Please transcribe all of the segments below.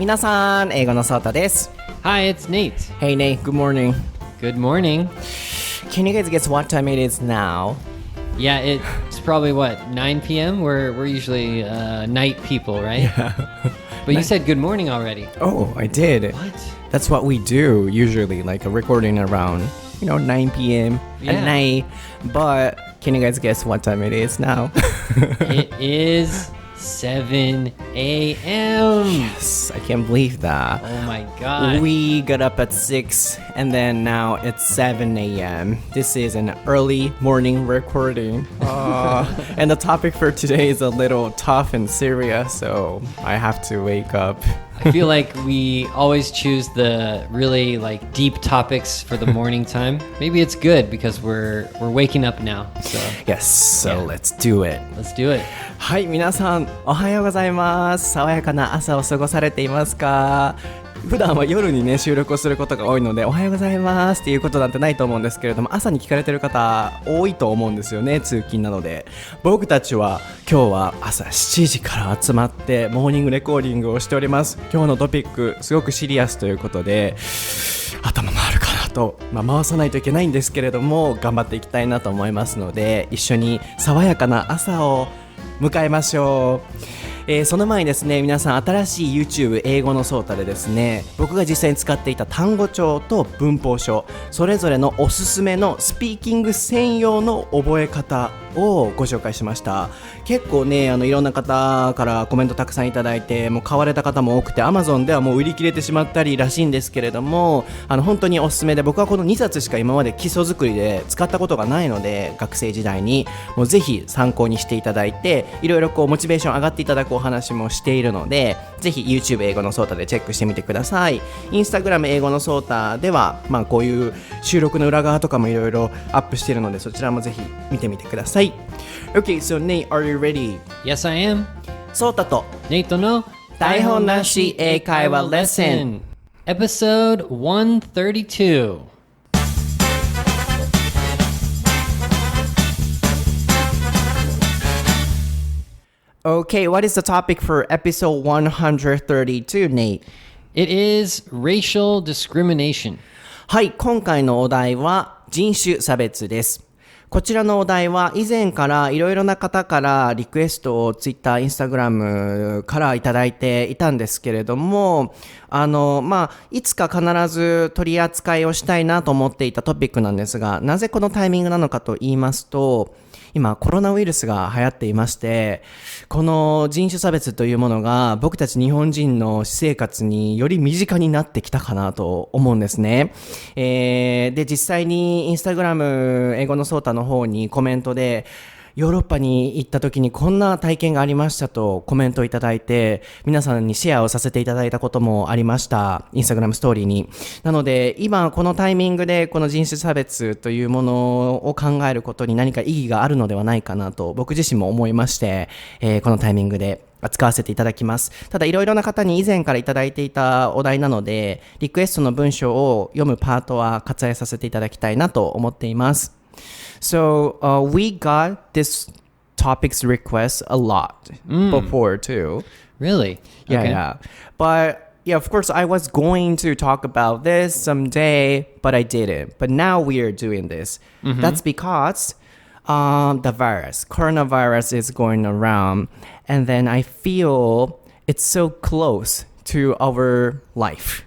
皆さん、英語のそーたです。Hi, it's Nate. Hey Nate, good morning. Good morning. Can you guys guess what time it is now? Yeah, it's probably 9 p.m.? We're usually night people, right? Yeah. But you said good morning already. Oh, I did. What? That's what we do usually, like a recording around, 9 p.m. at night. But can you guys guess what time it is now? It is 7 a.m. Yes, I can't believe that. Oh my god. We got up at 6 and then now it's 7 a.m. This is an early morning recording. And the topic for today is a little tough and serious, so I have to wake up. I feel like we always choose the really deep topics for the morning time. Maybe it's good because we're waking up now. So Yes, so let's do it. let's do it. はい、皆さんおはようございます。爽やかな朝を過ごされていますか？普段は夜にね収録をすることが多いのでおはようございますっていうことなんてないと思うんですけれども、朝に聞かれてる方多いと思うんですよね、通勤なので。僕たちは今日は朝7時から集まってモーニングレコーディングをしております。今日のトピックすごくシリアスということで頭回るかなと、回さないといけないんですけれども頑張っていきたいなと思いますので、一緒に爽やかな朝を迎えましょう。その前にですね、皆さん新しい YouTube 英語のソータでですね、僕が実際に使っていた単語帳と文法書、それぞれのおすすめのスピーキング専用の覚え方をご紹介しました。結構ね、いろんな方からコメントたくさんいただいて、もう買われた方も多くて Amazon ではもう売り切れてしまったりらしいんですけれども、本当におすすめで、僕はこの2冊しか今まで基礎作りで使ったことがないので、学生時代にもうぜひ参考にしていただいて、いろいろモチベーション上がっていただくお話もしているので、ぜひ YouTube 英語のソータでチェックしてみてください。Instagram 英語のソータでは、こういう収録の裏側とかもいろいろアップしているので、そちらもぜひ見てみてください。Okay, so Nate, are you ready? Yes, I am. ソータと Nate の台本なし英会話レッスン Episode 132. Okay, what is the topic for episode 132, Nate? It is racial discrimination. はい、今回のお題は人種差別です。こちらのお題は以前からいろいろな方からリクエストを Twitter、Instagram からいただいていたんですけれども、いつか必ず取り扱いをしたいなと思っていたトピックなんですが、なぜこのタイミングなのかと言いますと、今コロナウイルスが流行っていまして、この人種差別というものが僕たち日本人の私生活により身近になってきたかなと思うんですね。で、実際にインスタグラム英語のソータの方にコメントで、ヨーロッパに行った時にこんな体験がありましたとコメントをいただいて、皆さんにシェアをさせていただいたこともありました。インスタグラムストーリーに。なので今このタイミングでこの人種差別というものを考えることに何か意義があるのではないかなと僕自身も思いまして、このタイミングで扱わせていただきます。ただいろいろな方に以前からいただいていたお題なので、リクエストの文章を読むパートは割愛させていただきたいなと思っています。So we got this topic's request a lot before too. Really? Yeah, Okay. yeah. But yeah, of course, I was going to talk about this someday, but I didn't. But now we are doing this. That's because the coronavirus is going around, and then I feel it's so close to our life.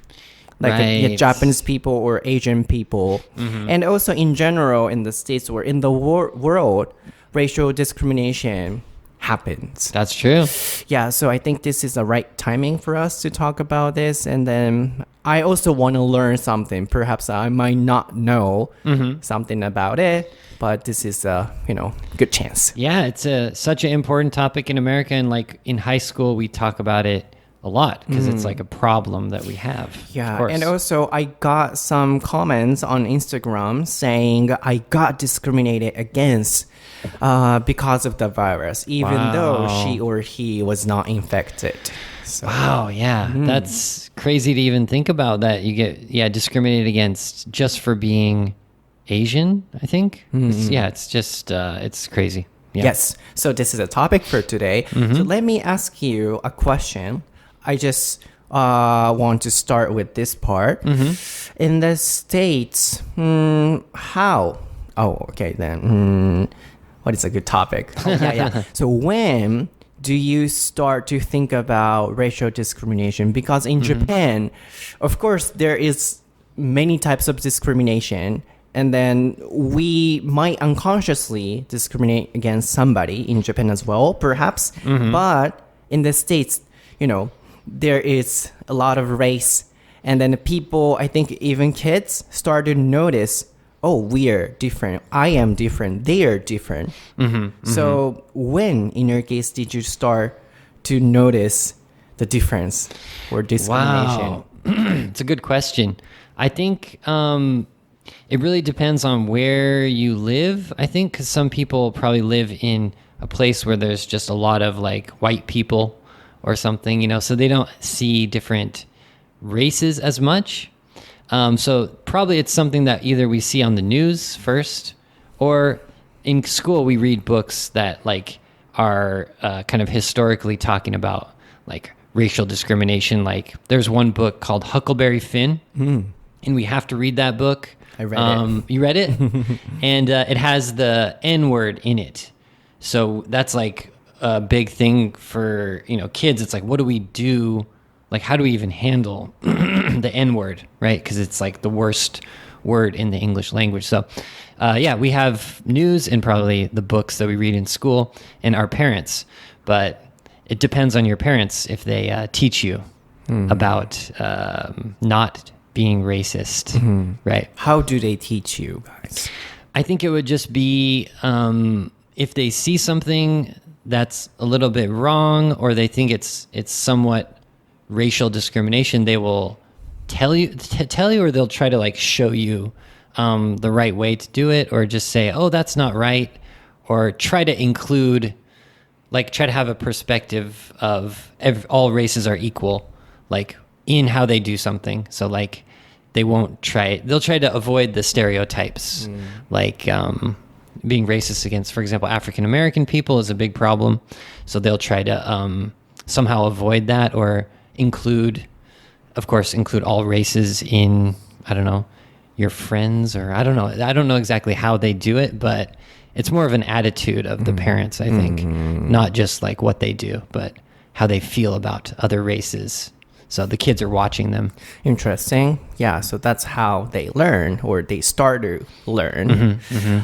Like Japanese people or Asian people. And also in general in the States or in the world, racial discrimination happens. That's true. Yeah, so I think this is the right timing for us to talk about this. And then I also want to learn something. Perhaps I might not know something about it, but this is a, good chance. Yeah, it's such an important topic in America, and in high school we talk about it a lot because it's like a problem that we have. Yeah, and also I got some comments on Instagram saying I got discriminated against because of the virus, even though she or he was not infected. So, wow, yeah. That's crazy to even think about that. You get, discriminated against just for being Asian, I think. It's just, it's crazy. Yeah. Yes, so this is a topic for today. So let me ask you a question. I just want to start with this part. In the States, how? Oh, okay then. What is a good topic? Oh, yeah. So when do you start to think about racial discrimination? Because in Japan, of course, there is many types of discrimination. And then we might unconsciously discriminate against somebody in Japan as well, perhaps. But in the States, there is a lot of race. And then people, I think even kids, start to notice, oh, we are different. I am different. They are different. So when, in your case, did you start to notice the difference or discrimination? Wow. It's a good question. I think it really depends on where you live. I think because some people probably live in a place where there's just a lot of like white people or something, so they don't see different races as much. So probably it's something that either we see on the news first, or in school we read books that like are kind of historically talking about like racial discrimination. Like there's one book called Huckleberry Finn, and we have to read that book. I read it. You read it? And it has the N word in it. So that's like a big thing for, kids. It's like, what do we do? Like, how do we even handle the N word, right? Because it's like the worst word in the English language. So, we have news and probably the books that we read in school and our parents. But it depends on your parents if they teach you about not being racist, right? How do they teach you guys? I think it would just be if they see something that's a little bit wrong, or they think it's somewhat racial discrimination, they will tell you, or they'll try to like show you the right way to do it, or just say, oh, that's not right, or try to include, like try to have a perspective of all races are equal, like in how they do something. So like they'll try to avoid the stereotypes, like being racist against, for example, African American people is a big problem. So they'll try to somehow avoid that, or include all races in, I don't know, your friends, or I don't know exactly how they do it, but it's more of an attitude of the parents, I think, not just like what they do, but how they feel about other races. So the kids are watching them. Interesting. Yeah, so that's how they learn, or they start to learn.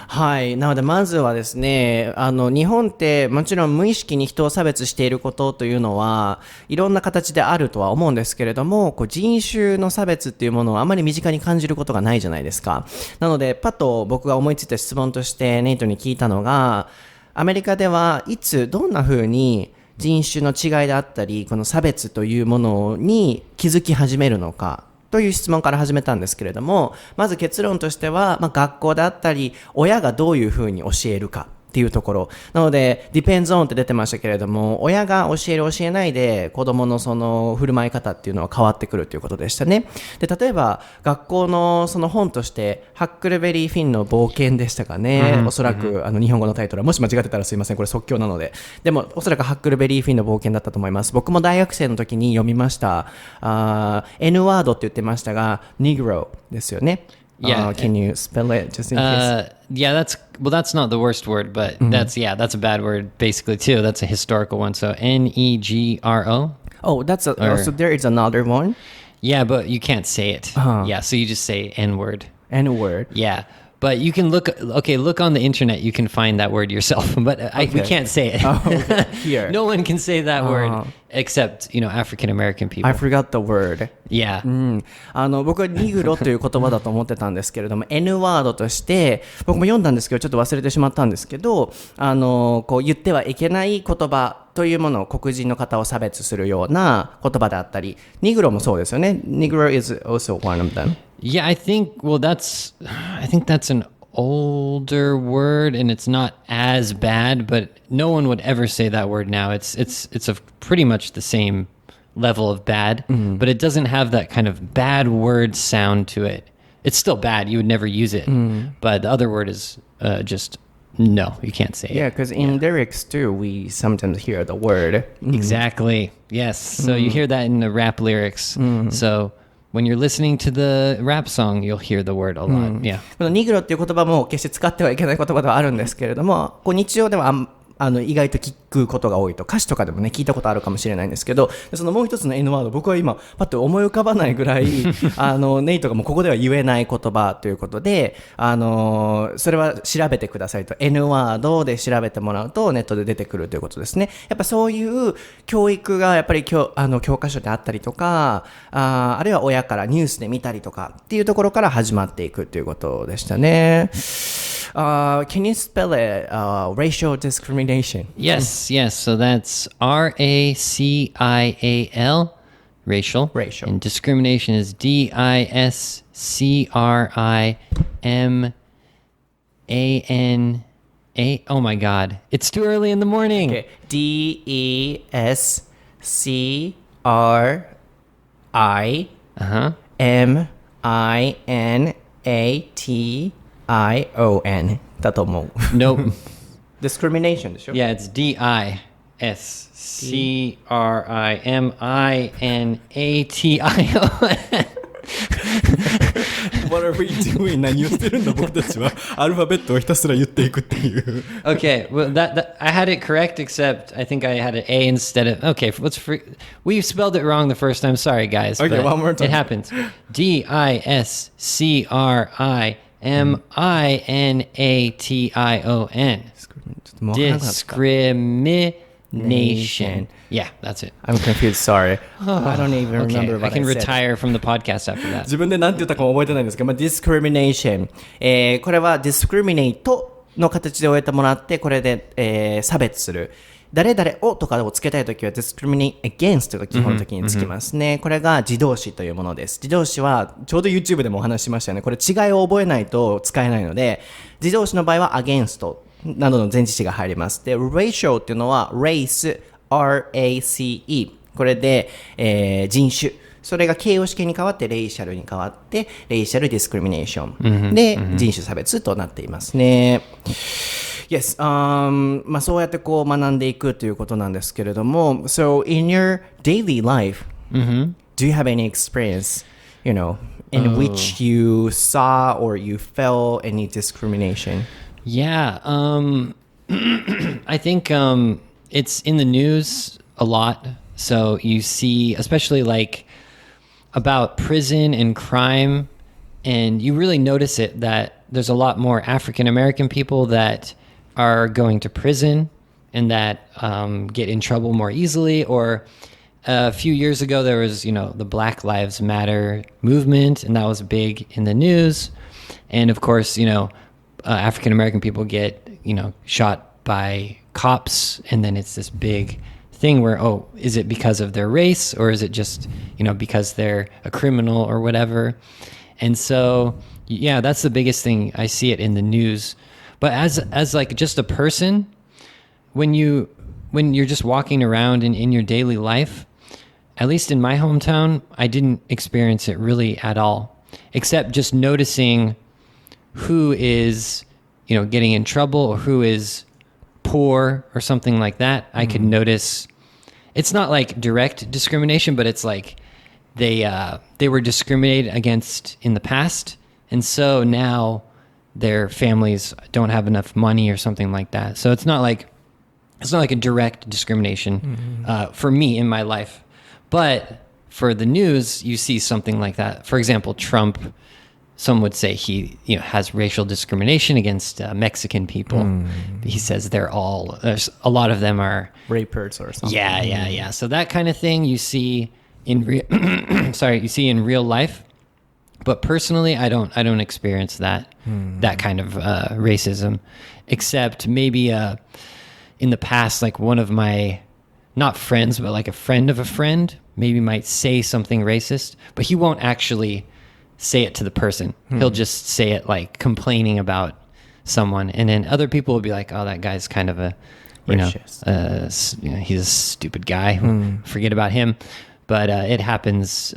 はい。なので、まずはですね、日本ってもちろん無意識に人を差別していることというのは、いろんな形であるとは思うんですけれども、人種の差別っていうものをあまり身近に感じることがないじゃないですか。なので、パッと僕が思いついた質問としてネイトに聞いたのが、アメリカではいつどんな風に人種の違いであったり、この差別というものに気づき始めるのかという質問から始めたんですけれども、まず結論としては、学校であったり、親がどういうふうに教えるかっていうところ。なので、depends on って出てましたけれども、親が教える教えないで子供のその振る舞い方っていうのは変わってくるということでしたね。で、例えば学校のその本として、ハックルベリーフィンの冒険でしたかね。おそらく日本語のタイトルは、もし間違ってたらすいません。これ即興なので。でも、おそらくハックルベリーフィンの冒険だったと思います。僕も大学生の時に読みました。N ワードって言ってましたが、Negro ですよね。Yeah. Can you spell it just in case? Yeah, that's not the worst word, but that's a bad word basically too. That's a historical one. So Negro. Oh, so there is another one? Yeah, but you can't say it. Yeah, so you just say N-word. N-word. Yeah. But you can look on the internet, you can find that word yourself, but we can't say it. Oh, okay. Here. No one can say that word except, African American people. I forgot the word. Yeah. 僕はニグロという言葉だと思ってたんですけれども、N ワードとして、僕も読んだんですけど、ちょっと忘れてしまったんですけど、言ってはいけない言葉というものを黒人の方を差別するような言葉であったり、ニグロもそうですよね。Negro is also one of them. Yeah, I think that's an older word and it's not as bad, but no one would ever say that word now. It's a pretty much the same level of bad, but it doesn't have that kind of bad word sound to it. It's still bad. You would never use it, but the other word is just No, you can't say Yeah, it. because in lyrics too, we sometimes hear the word. Exactly. Yes. So you hear that in the rap lyrics. So when you're listening to the rap song, you'll hear the word a lot. Yeah. このニグロっていう言葉も決して使ってはいけない言葉ではあるんですけれども、こう日常では意外と聞くことが多いと、歌詞とかでもね聞いたことあるかもしれないんですけど、そのもう一つの N ワード、僕は今パッと思い浮かばないぐらいネイトがもうここでは言えない言葉ということで、それは調べてくださいと、 N ワードで調べてもらうとネットで出てくるということですね。やっぱそういう教育がやっぱり教科書であったりとか、あるいは親からニュースで見たりとかっていうところから始まっていくということでしたね。Can you spell it? Racial discrimination. Yes. So that's RACIAL, racial. Racial. And discrimination is DISCRIMANA. Oh my God. It's too early in the morning. Okay. DISCRIMANATION だと思う。Nope. Discrimination でしょ？ Yeah, it's DISCRIMANATION. What are we doing? 何をしてるんだ僕たちは。アルファベットをひたすら言っていくっていう。Okay, well that I had it correct, except I think I had an A instead of. Okay, we spelled it wrong the first time. Sorry, guys. Okay, but one more time. It happens. DISCRIMANATION. Discrimination. Yeah, that's it. I'm confused, sorry. I don't even remember what I can I said. retire from the podcast after that. 自分で何て言ったかも覚えてないんですけど、discrimination、これは discriminate の形で終えてもらって、これで、差別する。誰々をとかをつけたいときは discriminate against が基本的につきますね。これが自動詞というものです。自動詞はちょうど YouTube でもお話ししましたよね。これ違いを覚えないと使えないので、自動詞の場合は against などの前置詞が入ります。で、racial っていうのは race、RACE。これで、人種。それが形容詞形に変わってレイシャルに変わってレイシャルディスクリミネーションで人種差別となっていますね。Yes、まあそうやってこう学んでいくということなんですけれども、So in your daily life、do you have any experience, you know, in which you saw or you felt any discrimination? Yeah, I think it's in the news a lot. So you see, especially like about prison and crime, and you really notice it that there's a lot more African American people that are going to prison and that get in trouble more easily. Or a few years ago, there was, you know, the Black Lives Matter movement, and that was big in the news. And of course, you know, African American people get, you know, shot by cops, and then it's this big thing where, oh, is it because of their race, or is it just, you know, because they're a criminal or whatever? And so, yeah, that's the biggest thing. I see it in the news. But as like just a person, when you're just walking around in your daily life, at least in my hometown, I didn't experience it really at all, except just noticing who is, you know, getting in trouble or who is poor or something like that. I could notice. It's not like direct discrimination, but it's like they were discriminated against in the past, and so now their families don't have enough money or something like that. So it's not like a direct discrimination for me in my life. But for the news, you see something like that. For example, Trump. Some would say he, you know, has racial discrimination against Mexican people. He says there's a lot of them are rapers or something. Yeah. So that kind of thing you see in real life. But personally, I don't experience that kind of racism, except maybe in the past, like one of my not friends, but like a friend of a friend maybe might say something racist, but he won't actually say it to the person. He'll just say it like complaining about someone, and then other people will be like, "Oh, that guy's kind of a, you know, he's a stupid guy. Forget about him." But it happens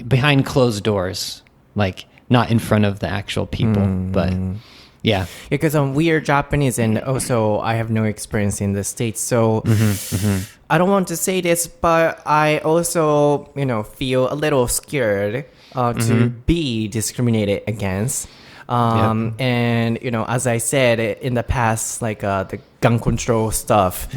behind closed doors, like not in front of the actual people. But Yeah. Because we are Japanese and also I have no experience in the States. So I don't want to say this, but I also, feel a little scared to be discriminated against. And, as I said in the past, like the gun control stuff,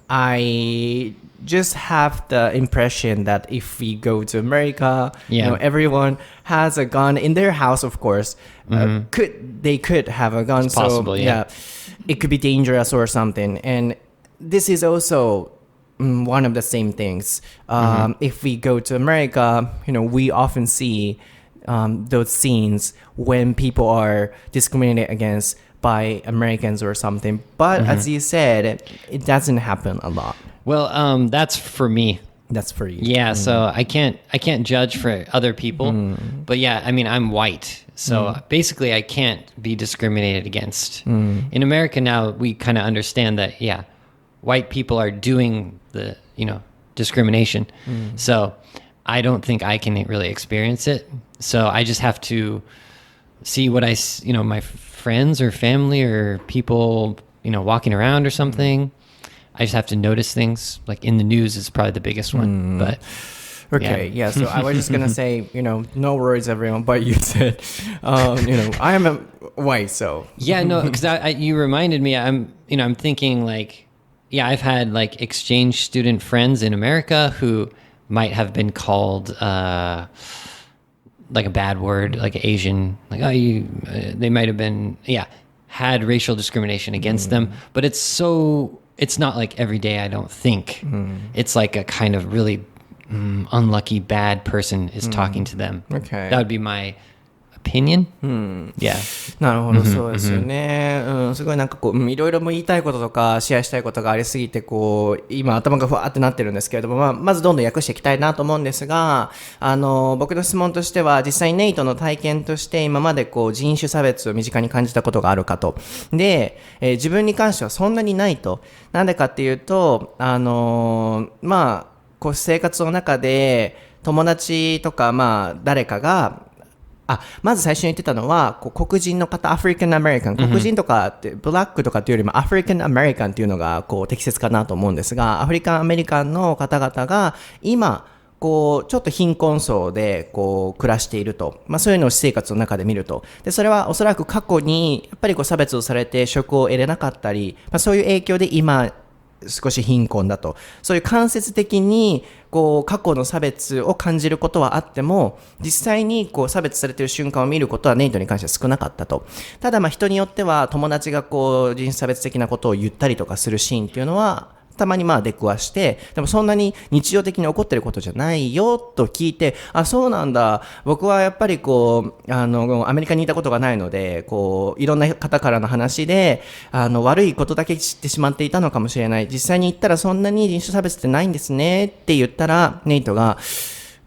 I just have the impression that if we go to America, everyone has a gun in their house, of course. They could have a gun. It's possible, it could be dangerous or something. And this is also one of the same things. If we go to America, we often see those scenes when people are discriminated against by Americans or something. But as you said, it doesn't happen a lot. Well, that's for me. That's for you. Yeah, so I can't judge for other people. But yeah, I mean, I'm white. So basically I can't be discriminated against. In America now, we kind of understand that, white people are doing the, discrimination. So I don't think I can really experience it. So I just have to see what my friends or family or people, walking around or something. I just have to notice things. Like in the news is probably the biggest one. But okay, yeah. So I was just gonna say, no worries, everyone. But you said, I am a white, so yeah, no, because you reminded me. I'm thinking like, I've had like exchange student friends in America who might have been called like a bad word, like Asian, like they might have been had racial discrimination against them, but it's not like every day. I don't think it's like a kind of really unlucky bad person is talking to them. Okay, that would be my opinion. Yeah. なるほど、そうですよね。すごいなんかいろいろ言いたいこととかシェアしたいことがありすぎて今頭がふわってなってるんですけれども、まずどんどん訳していきたいなと思うんですが、僕の質問としては実際にネイトの体験として今まで人種差別を身近に感じたことがあるかと。で、自分に関してはそんなにないと。なんでかっていうと、生活の中で友達とか誰かがまず最初に言ってたのは黒人の方、アフリカンアメリカン、黒人とかってブラックとかっていうよりもアフリカンアメリカンっていうのが適切かなと思うんですが、アフリカンアメリカンの方々が今ちょっと貧困層で暮らしていると、そういうのを私生活の中で見ると、でそれはおそらく過去にやっぱり差別をされて職を得れなかったり、そういう影響で今少し貧困だと、そういう間接的に過去の差別を感じることはあっても、実際に差別されている瞬間を見ることはネイトに関しては少なかったと。ただ人によっては友達が人種差別的なことを言ったりとかするシーンっていうのはたまに出くわして、でもそんなに日常的に起こってることじゃないよと聞いて、そうなんだ。僕はやっぱりアメリカにいたことがないので、いろんな方からの話で、悪いことだけ知ってしまっていたのかもしれない。実際に言ったらそんなに人種差別ってないんですねって言ったら、ネイトが、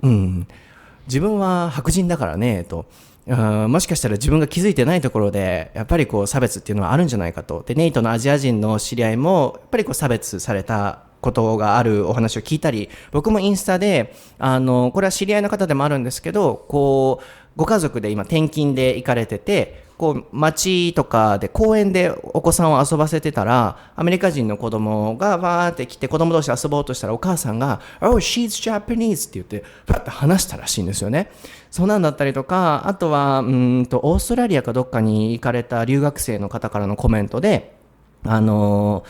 自分は白人だからねと。もしかしたら自分が気づいてないところでやっぱり差別っていうのはあるんじゃないかと。でネイトのアジア人の知り合いもやっぱり差別されたことがあるお話を聞いたり、僕もインスタでこれは知り合いの方でもあるんですけど、ご家族で今転勤で行かれてて、街とかで公園でお子さんを遊ばせてたら、アメリカ人の子供がバーって来て子供同士遊ぼうとしたら、お母さんが Oh, she's Japanese って言ってパッと話したらしいんですよね。そうなんだったりとか、あとはオーストラリアかどっかに行かれた留学生の方からのコメントで、なんだ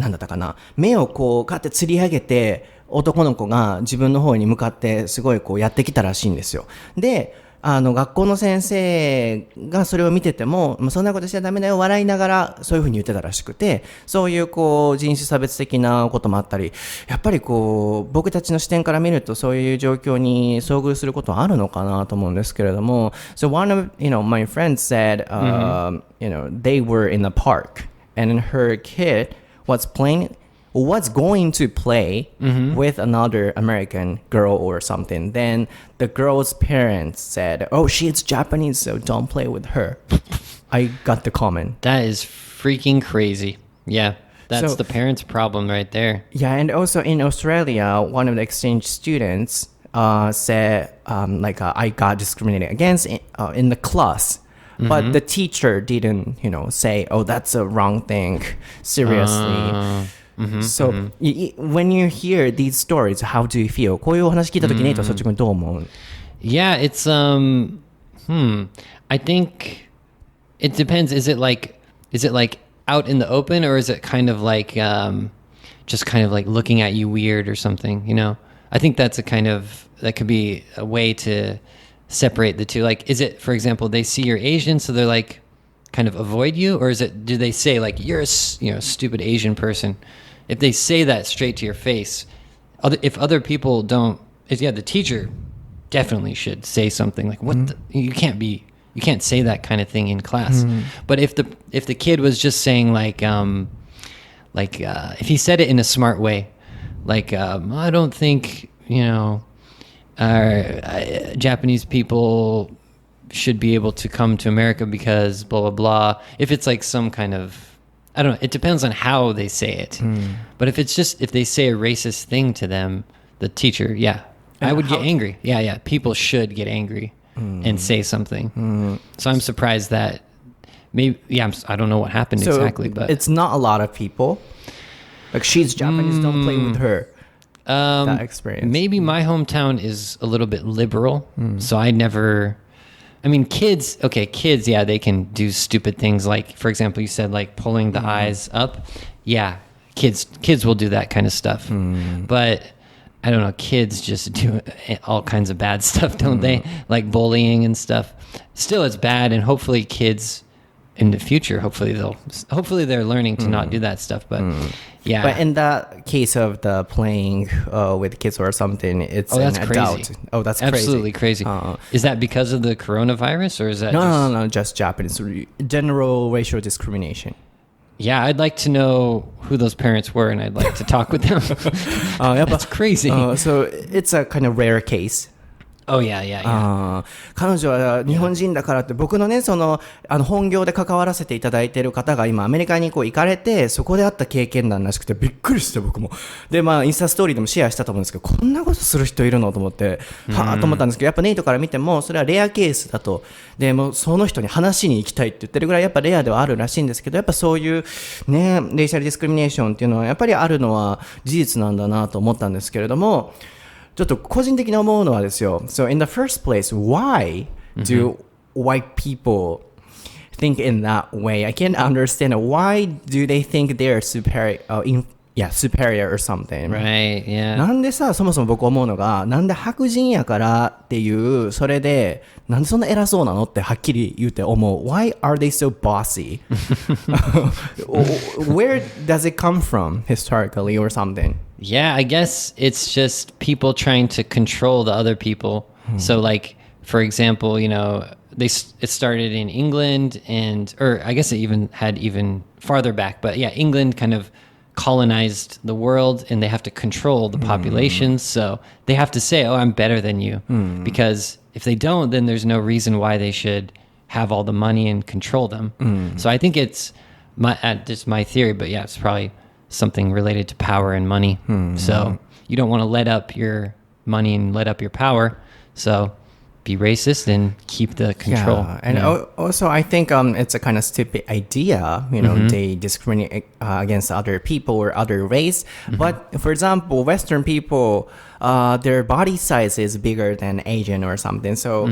ったかな、目をこうって吊り上げて男の子が自分の方に向かってすごいやってきたらしいんですよ。で学校の先生がそれを見てても、そんなことしちゃダメだよ、笑いながらそういう風に言ってたらしくて、そういう人種差別的なこともあったり、やっぱり僕たちの視点から見るとそういう状況に遭遇することはあるのかなと思うんですけれども、 So one of my friends said, they were in a park and her kid was going to play with another American girl or something. Then the girl's parents said, "Oh, she's Japanese, so don't play with her." I got the comment. That is freaking crazy. Yeah, that's the parents' problem right there. Yeah, and also in Australia, one of the exchange students said, I got discriminated against in the class. but the teacher didn't, say, oh, that's a wrong thing, seriously. So when you hear these stories, how do you feel? こういうお話聞いたときに、率直にどう思う？ Yeah, it's I think it depends. Is it like out in the open, or is it kind of like just kind of like looking at you weird or something? I think that could be a way to separate the two. Like, is it, for example, they see you're Asian, so they're like kind of avoid you, or do they say like you're a stupid Asian person? If they say that straight to your face, if other people don't, the teacher definitely should say something like, you can't say that kind of thing in class. But if the kid was just saying like if he said it in a smart way, like I don't think Japanese people should be able to come to America because blah blah blah. If it's like some kind of, I don't know, it depends on how they say it. But if they say a racist thing to them, the teacher, I would get angry. Yeah, people should get angry and say something. So I'm surprised that maybe, I don't know what happened exactly, but it's not a lot of people. Like, she's Japanese, don't play with her. That experience. Maybe my hometown is a little bit liberal, so kids, they can do stupid things like, for example, you said like pulling the eyes up. Yeah, kids will do that kind of stuff. But I don't know, kids just do all kinds of bad stuff, don't they? Like bullying and stuff. Still, it's bad, and hopefully kids in the future, hopefully they're learning to not do that stuff. But yeah. But in that case of the playing with kids or something, it's that's an adult. Crazy. Oh, that's crazy. Absolutely crazy. Is that because of the coronavirus, or is that No, just Japanese. General racial discrimination. Yeah, I'd like to know who those parents were, and I'd like to talk with them. That's crazy. So it's a kind of rare case. Oh, yeah. 彼女は日本人だからって、僕のね、本業で関わらせていただいている方が今アメリカに行かれて、そこであった経験談らしくてびっくりして僕も。で、インスタストーリーでもシェアしたと思うんですけど、こんなことする人いるのと思って、はぁと思ったんですけど、やっぱネイトから見ても、それはレアケースだと。で、もうその人に話しに行きたいって言ってるぐらいやっぱレアではあるらしいんですけど、やっぱそういうね、レイシャルディスクリミネーションっていうのはやっぱりあるのは事実なんだなと思ったんですけれども、ちょっと個人的に思うのはですよ。So in the first place, why do white people think in that way? I can't understand it. Why do they think they're superior, superior or something? Right, yeah. なんでさ、そもそも僕思うのが、なんで白人やからっていう、それで、なんでそんな偉そうなのってはっきり言うて思う。Why are they so bossy? Where does it come from historically or something? Yeah, I guess it's just people trying to control the other people. So like, for example, it started in England or I guess it had even farther back, but yeah, England kind of colonized the world and they have to control the populations. So they have to say, oh, I'm better than you. Because if they don't, then there's no reason why they should have all the money and control them. So I think it's just my theory, but yeah, it's probably something related to power and money. So you don't want to let up your money and let up your power. So be racist and keep the control. Yeah, and also I think it's a kind of stupid idea. They discriminate against other people or other race. But for example, Western people, their body size is bigger than Asian or something. So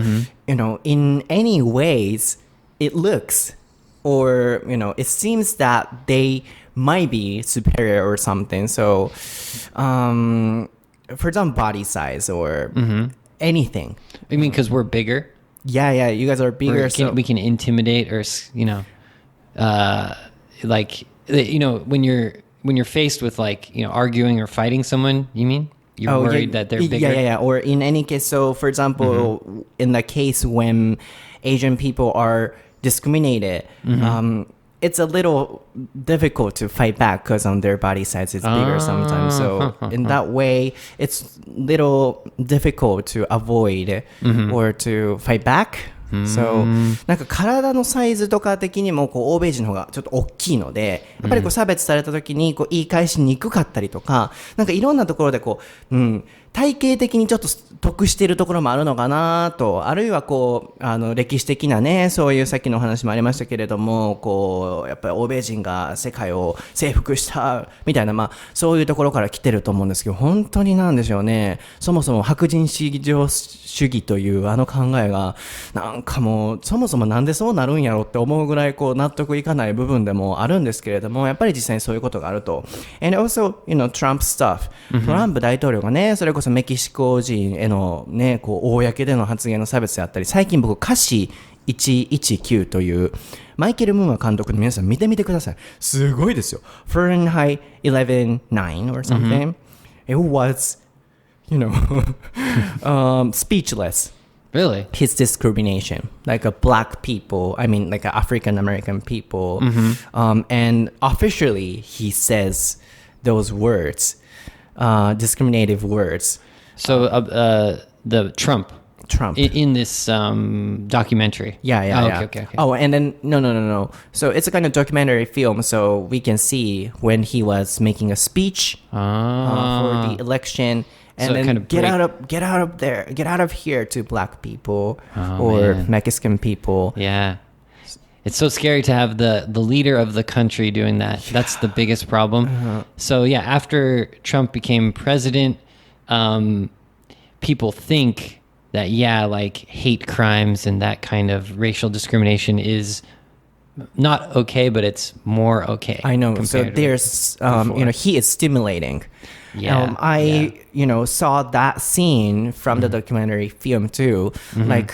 in any ways, it looks or it seems that they might be superior or something. So, for example, body size or anything. I mean, because we're bigger. Yeah, you guys are bigger. We can intimidate or, when you're faced with arguing or fighting someone, you mean? You're worried that they're bigger? Yeah. Or in any case, so for example, in the case when Asian people are discriminated, it's a little difficult to fight back because their body size is bigger sometimes. So in that way, it's little difficult to avoid or to fight back. So なんか体のサイズとか的にも欧米人の方がちょっと大きいので、やっぱり差別された時に言い返しにくかったりとか、なんかいろんなところで体系的にちょっと得しているところもあるのかなと、あるいは歴史的なね、そういうさっきのお話もありましたけれども、やっぱり欧米人が世界を征服したみたいな、そういうところから来てると思うんですけど、本当になんでしょうね、そもそも白人至上主義というあの考えが、なんかもう、そもそもなんでそうなるんやろって思うぐらい納得いかない部分でもあるんですけれども、やっぱり実際にそういうことがあると。And also, Trump stuff. トランプ大統領がね、それこそメキシコ人へのね、公での発言の差別であったり、最近僕、歌詞119という、マイケル・ムーア監督の皆さん見てみてください。すごいですよ。Fahrenheit 11.9 or something. It was, speechless. Really? His discrimination, like a black people, like African American people. And officially, he says those words, discriminative words. So the Trump in this documentary. Yeah. Okay. Oh, and then no. So it's a kind of documentary film, so we can see when he was making a speech for the election. And So then kind of get out of here to black people man. Mexican people. Yeah. It's so scary to have the leader of the country doing that. That's the biggest problem. So yeah, after Trump became president, people think that like hate crimes and that kind of racial discrimination is not okay, but it's more okay. I know. So compared to there's, before. he is stimulating. Yeah, I saw that scene from the documentary film too. Like,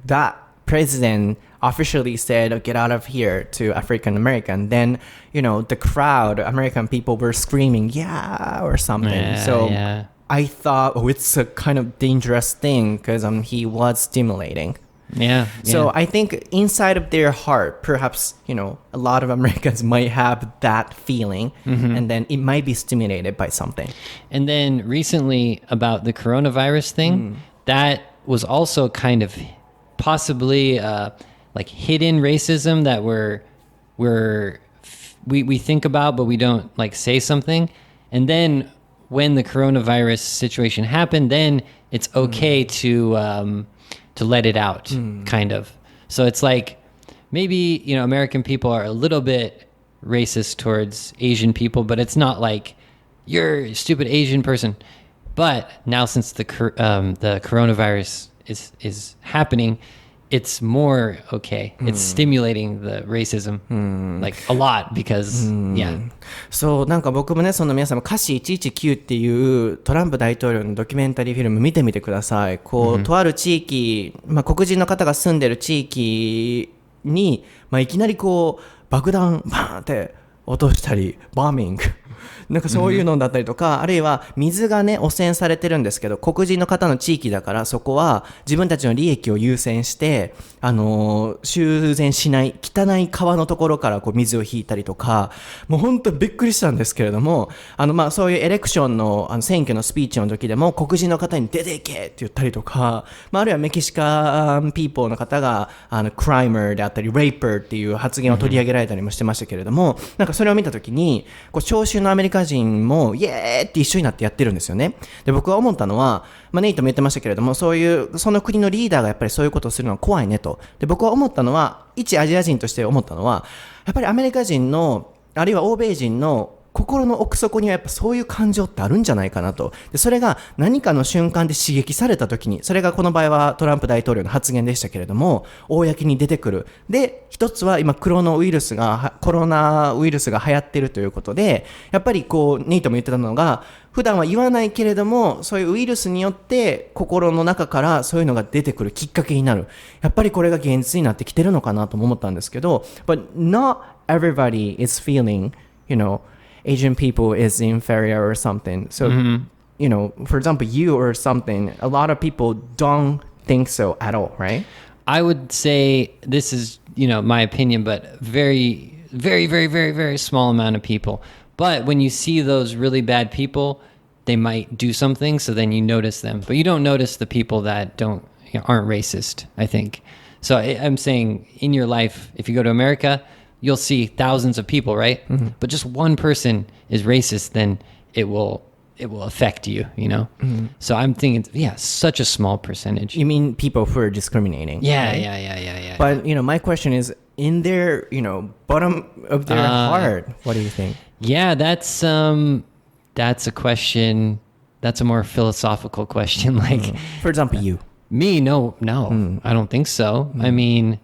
that president officially said, "Get out of here" to African American. Then, the crowd, American people were screaming, "Yeah," or something. Yeah. I thought, it's a kind of dangerous thing because he was stimulating. Yeah. So I think inside of their heart, perhaps, a lot of Americans might have that feeling, and then it might be stimulated by something. And then recently about the coronavirus thing, that was also kind of possibly like hidden racism that we think about, but we don't like say something. And then when the coronavirus situation happened, then it's okay to let it out, kind of. So it's like maybe, American people are a little bit racist towards Asian people, but it's not like you're a stupid Asian person. But now since the coronavirus is happening, it's more okay. It's stimulating the racism like a lot because, yeah. そう、なんか僕もね、皆さんも歌詞119っていうトランプ大統領のドキュメンタリーフィルム見てみてください。とある地域、黒人の方が住んでる地域に、いきなり爆弾バーンって落としたり、バーミング。なんかそういうのだったりとか、あるいは水がね、汚染されてるんですけど、黒人の方の地域だから、そこは自分たちの利益を優先して、修繕しない、汚い川のところから水を引いたりとか、もう本当びっくりしたんですけれども、そういうエレクションの、選挙のスピーチの時でも、黒人の方に出ていけって言ったりとか、あるいはメキシカンピーポーの方が、クライマーであったり、レイパーっていう発言を取り上げられたりもしてましたけれども、なんかそれを見た時に、聴衆のアメリカ人もイエーって一緒になってやってるんですよね。で、僕が思ったのは、ネイトも言ってましたけれども、その国のリーダーがやっぱりそういうことをするのは怖いねと。で、僕は思ったのは、一アジア人として思ったのは、やっぱりアメリカ人の、あるいは欧米人の心の奥底にはやっぱそういう感情ってあるんじゃないかなと。で、それが何かの瞬間で刺激された時に、それがこの場合はトランプ大統領の発言でしたけれども、公に出てくる。で、一つは今コロナウイルスが流行ってるということで、やっぱりネイトも言ってたのが、普段は言わないけれども、そういうウイルスによって心の中からそういうのが出てくるきっかけになる。やっぱりこれが現実になってきてるのかなとも思ったんですけど、but not everybody is feeling, Asian people is inferior or something. So, for example, you or something, a lot of people don't think so at all, right? I would say this is, my opinion, but very, very, very, very, very small amount of people. But when you see those really bad people, they might do something, so then you notice them. But you don't notice the people that aren't racist, I think. So I'm saying in your life, if you go to America, you'll see thousands of people, right? But just one person is racist, then it will it will affect you, you know? So I'm thinking, such a small percentage. You mean people who are discriminating? Yeah, right? yeah. But, my question is, in their, bottom of their heart, what do you think? Yeah, that's a question. That's a more philosophical question. Like, For example, you. Me, no, I don't think so. I mean,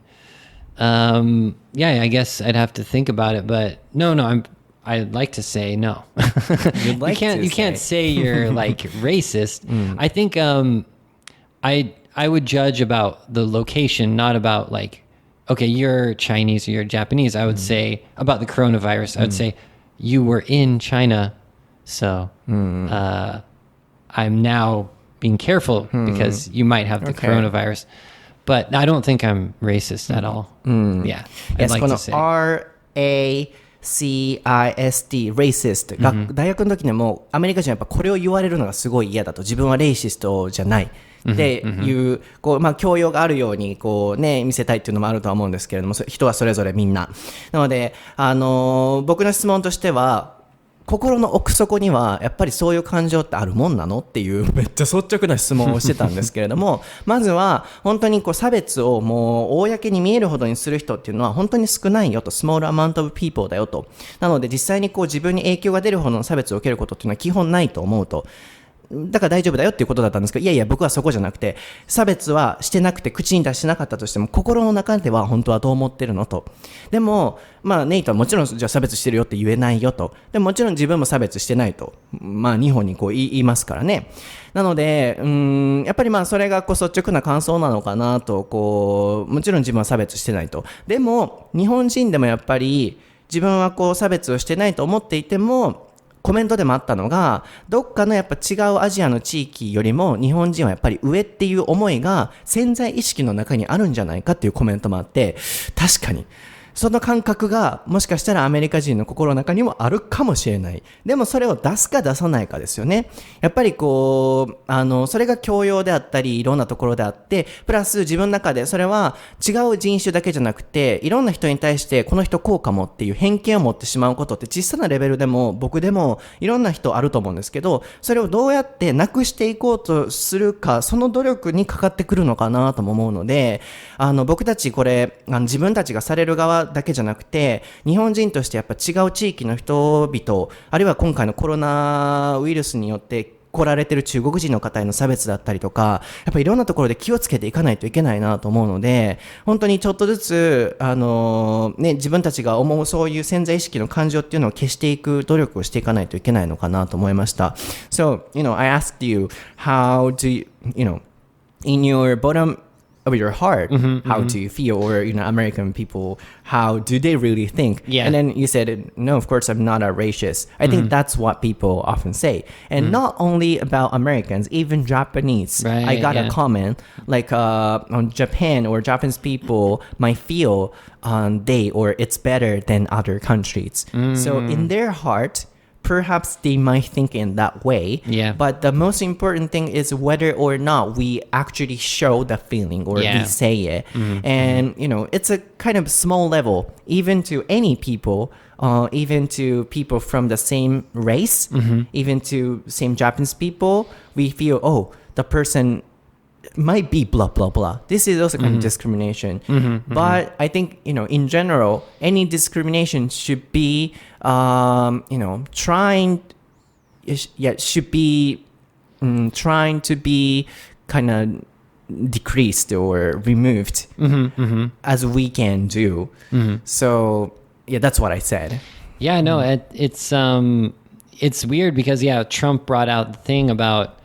I guess I'd have to think about it, but no, I'd like to say no. You can't say you're like racist. I think I would judge about the location, not about like, okay, you're Chinese or you're Japanese. I would say about the coronavirus. I would say you were in China, so I'm now being careful because you might have the coronavirus. But I don't think I'm racist at all. Yeah, I'd like to say. RACIST, racist が、大学の時にもアメリカ人はやっぱこれを言われるのがすごい嫌だと、自分はレイシストじゃないっていう、教養があるように見せたいっていうのもあるとは思うんですけれども、人はそれぞれみんな。なので、僕の質問としては、心の奥底にはやっぱりそういう感情ってあるもんなのっていうめっちゃ率直な質問をしてたんですけれどもまずは本当に差別をもう公に見えるほどにする人っていうのは本当に少ないよと、スモールアマウントオブピーポーだよと。なので実際に自分に影響が出るほどの差別を受けることっていうのは基本ないと思うと。だから大丈夫だよっていうことだったんですけど、いや僕はそこじゃなくて、差別はしてなくて口に出してなかったとしても心の中では本当はどう思ってるのと。でもネイトはもちろんじゃあ差別してるよって言えないよと。でももちろん自分も差別してないと日本に言いますからね。なのでやっぱりそれが率直な感想なのかなと。もちろん自分は差別してないと。でも日本人でもやっぱり自分は差別をしてないと思っていても、コメントでもあったのが、どっかのやっぱ違うアジアの地域よりも日本人はやっぱり上っていう思いが潜在意識の中にあるんじゃないかっていうコメントもあって、確かにその感覚がもしかしたらアメリカ人の心の中にもあるかもしれない。でもそれを出すか出さないかですよね。やっぱりそれが教養であったりいろんなところであって、プラス自分の中でそれは違う人種だけじゃなくていろんな人に対してこの人こうかもっていう偏見を持ってしまうことって小さなレベルでも僕でもいろんな人あると思うんですけど、それをどうやってなくしていこうとするか、その努力にかかってくるのかなとも思うので、僕たちこれ自分たちがされる側だけじゃなくて、日本人としてやっぱ違う地域の人々、あるいは今回のコロナウイルスによって来られてる中国人の方への差別だったりとか、やっぱりいろんなところで気をつけていかないといけないなと思うので、本当にちょっとずつ自分たちが思うそういう潜在意識の感情っていうのを消していく努力をしていかないといけないのかなと思いました。So, I asked you, how do you, in your bottom of your heart, how do you feel? Or, American people, how do they really think? Yeah. And then you said, no, of course, I'm not a racist. I think that's what people often say. And not only about Americans, even Japanese. Right, I got a yeah. comment, like on Japan or Japanese people might feel they or it's better than other countries. So in their heart, perhaps they might think in that way. Yeah. But the most important thing is whether or not we actually show the feeling or we say it. And, it's a kind of small level, even to any people, even to people from the same race, even to same Japanese people, we feel, the person might be blah, blah, blah. This is also kind of discrimination. But I think, in general, any discrimination should be, trying to be kind of decreased or removed as we can do. So, that's what I said. Yeah, no, it's weird because, Trump brought out the thing about,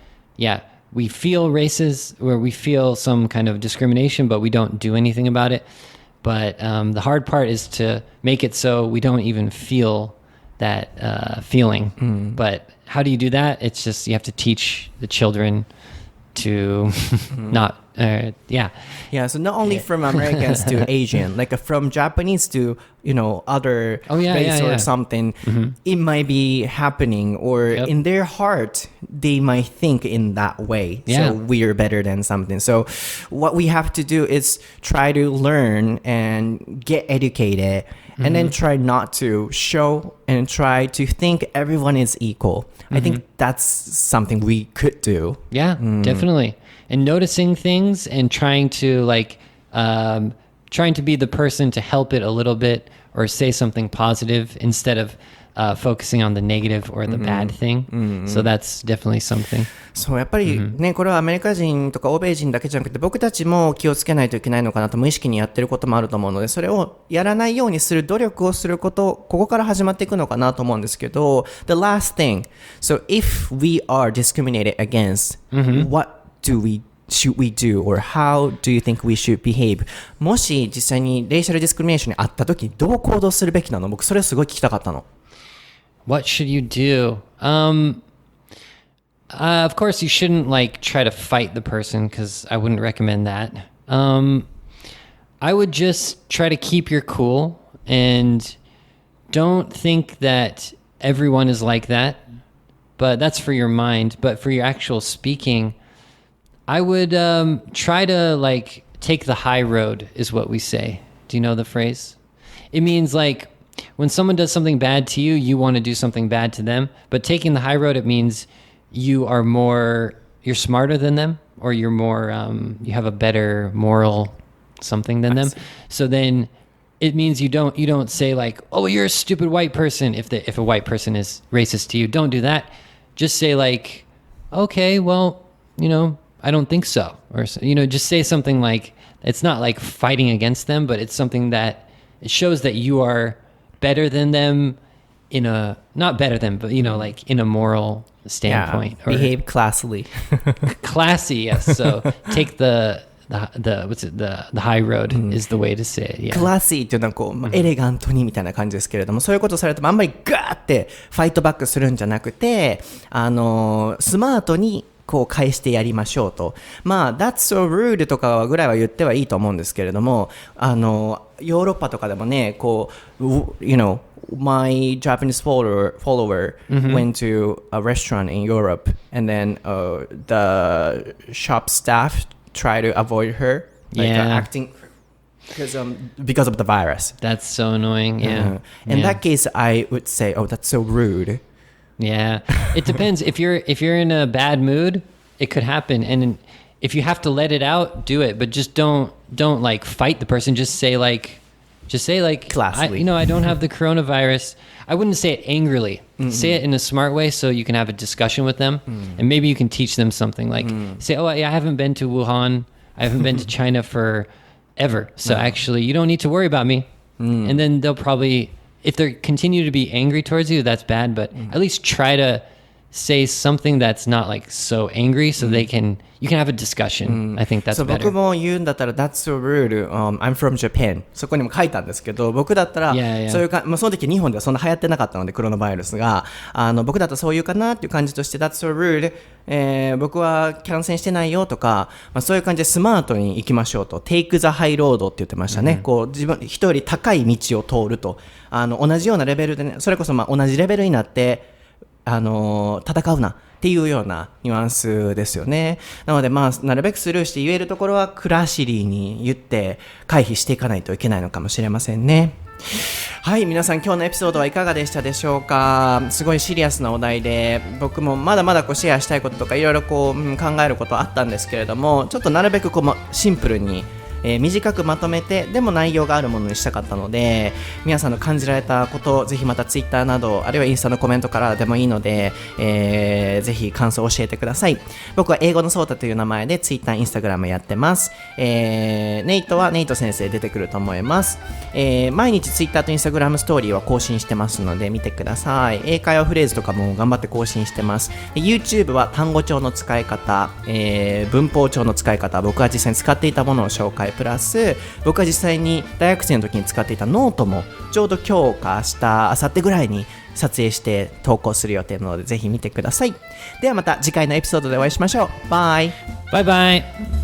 we feel racist or we feel some kind of discrimination, but we don't do anything about it. But the hard part is to make it so we don't even feel that feeling. But how do you do that? It's just you have to teach the children to not, Yeah, so not only from Americans to Asian, like from Japanese to other race or something, it might be happening, or in their heart they might think in that way. So we're better than something. So what we have to do is try to learn and get educated, and then try not to show and try to think everyone is equal. I think that's something we could do. Yeah, definitely. And noticing things and trying to trying to be the person to help it a little bit or say something positive instead of focusing on the negative or the bad thing. So that's definitely something. そうやっぱりね、これはアメリカ人とか欧米人だけじゃなくて僕たちも気をつけないといけないのかなと無意識にやってることもあると思うので、それをやらないようにする努力をすること、ここから始まっていくのかなと思うんですけど、 The last thing, so if we are discriminated against, what should we do, or how do you think we should behave? もし実際にレイシャルディスクリミネーションにあった時にどう行動するべきなの？僕それをすごい聞きたかったの。What should you do? Of course, you shouldn't try to fight the person, because I wouldn't recommend that. I would just try to keep your cool and don't think that everyone is like that. But that's for your mind. But for your actual speaking, I would try to take the high road, is what we say. Do you know the phrase? It means when someone does something bad to you, you want to do something bad to them. But taking the high road, it means you're smarter than them, or you're more, you have a better moral something than them. So then it means you don't say oh, you're a stupid white person. If a white person is racist to you, don't do that. Just say okay, well, I don't think so. Or, just say something it's not fighting against them, but it's something that it shows that you are better than them not better than, but in a moral standpoint. Or behave classily. Classy, yes. So take the high road is the way to say it. Yeah. Classy っていうのはこう、エレガントにみたいな感じですけれども、そういうことされてもあんまりガーってファイトバックするんじゃなくて、スマートにこう返してやりましょうと。まあ That's so rude とかぐらいは言ってはいいと思うんですけれども、ヨーロッパとかでもね、こうmy Japanese follower went to a restaurant in Europe, and then the shop staff tried to avoid her, acting because of the virus. That's so annoying. Yeah. In that case, I would say, oh, that's so rude. Yeah, it depends. If you're in a bad mood, it could happen, and if you have to let it out, do it. But just don't fight the person. Just say classily. I don't have the coronavirus. I wouldn't say it angrily. Say it in a smart way so you can have a discussion with them, and maybe you can teach them something. Say, oh, I haven't been to Wuhan. I haven't been to China forever. So actually, you don't need to worry about me. And then they'll probably, if they continue to be angry towards you, that's bad. But at least try to say something that's not so angry, so you can have a discussion. I think that's better. 僕も言うんだったら That's so rude. I'm from Japan. そこにも書いたんですけど、僕だったらそういうか、その時日本ではそんな流行ってなかったので、コロナウイルスが僕だったらそういうかなっていう感じとして That's so rude. 僕は感染してないよとか、そういう感じでスマートに行きましょうと。Take the high road って言ってましたね。こう自分人より高い道を通ると、同じようなレベルでね、それこそ同じレベルになって戦うなっていうようなニュアンスですよね。なのでなるべくスルーして言えるところはクラシリーに言って回避していかないといけないのかもしれませんね。はい、皆さん今日のエピソードはいかがでしたでしょうか。すごいシリアスなお題で、僕もまだまだシェアしたいこととかいろいろ考えることあったんですけれども、ちょっとなるべくシンプルに短くまとめて、でも内容があるものにしたかったので、皆さんの感じられたこと、ぜひまたツイッターなど、あるいはインスタのコメントからでもいいので、ぜひ感想を教えてください。僕は英語のソータという名前でツイッター、インスタグラムやってます。ネイトはネイト先生出てくると思います。毎日ツイッターとインスタグラムストーリーは更新してますので見てください。英会話フレーズとかも頑張って更新してます。YouTube は単語帳の使い方、文法帳の使い方、僕が実際に使っていたものを紹介プラス、僕が実際に大学生の時に使っていたノートもちょうど今日か明日、明後日ぐらいに撮影して投稿する予定なのでぜひ見てください。ではまた次回のエピソードでお会いしましょう。バイバイ。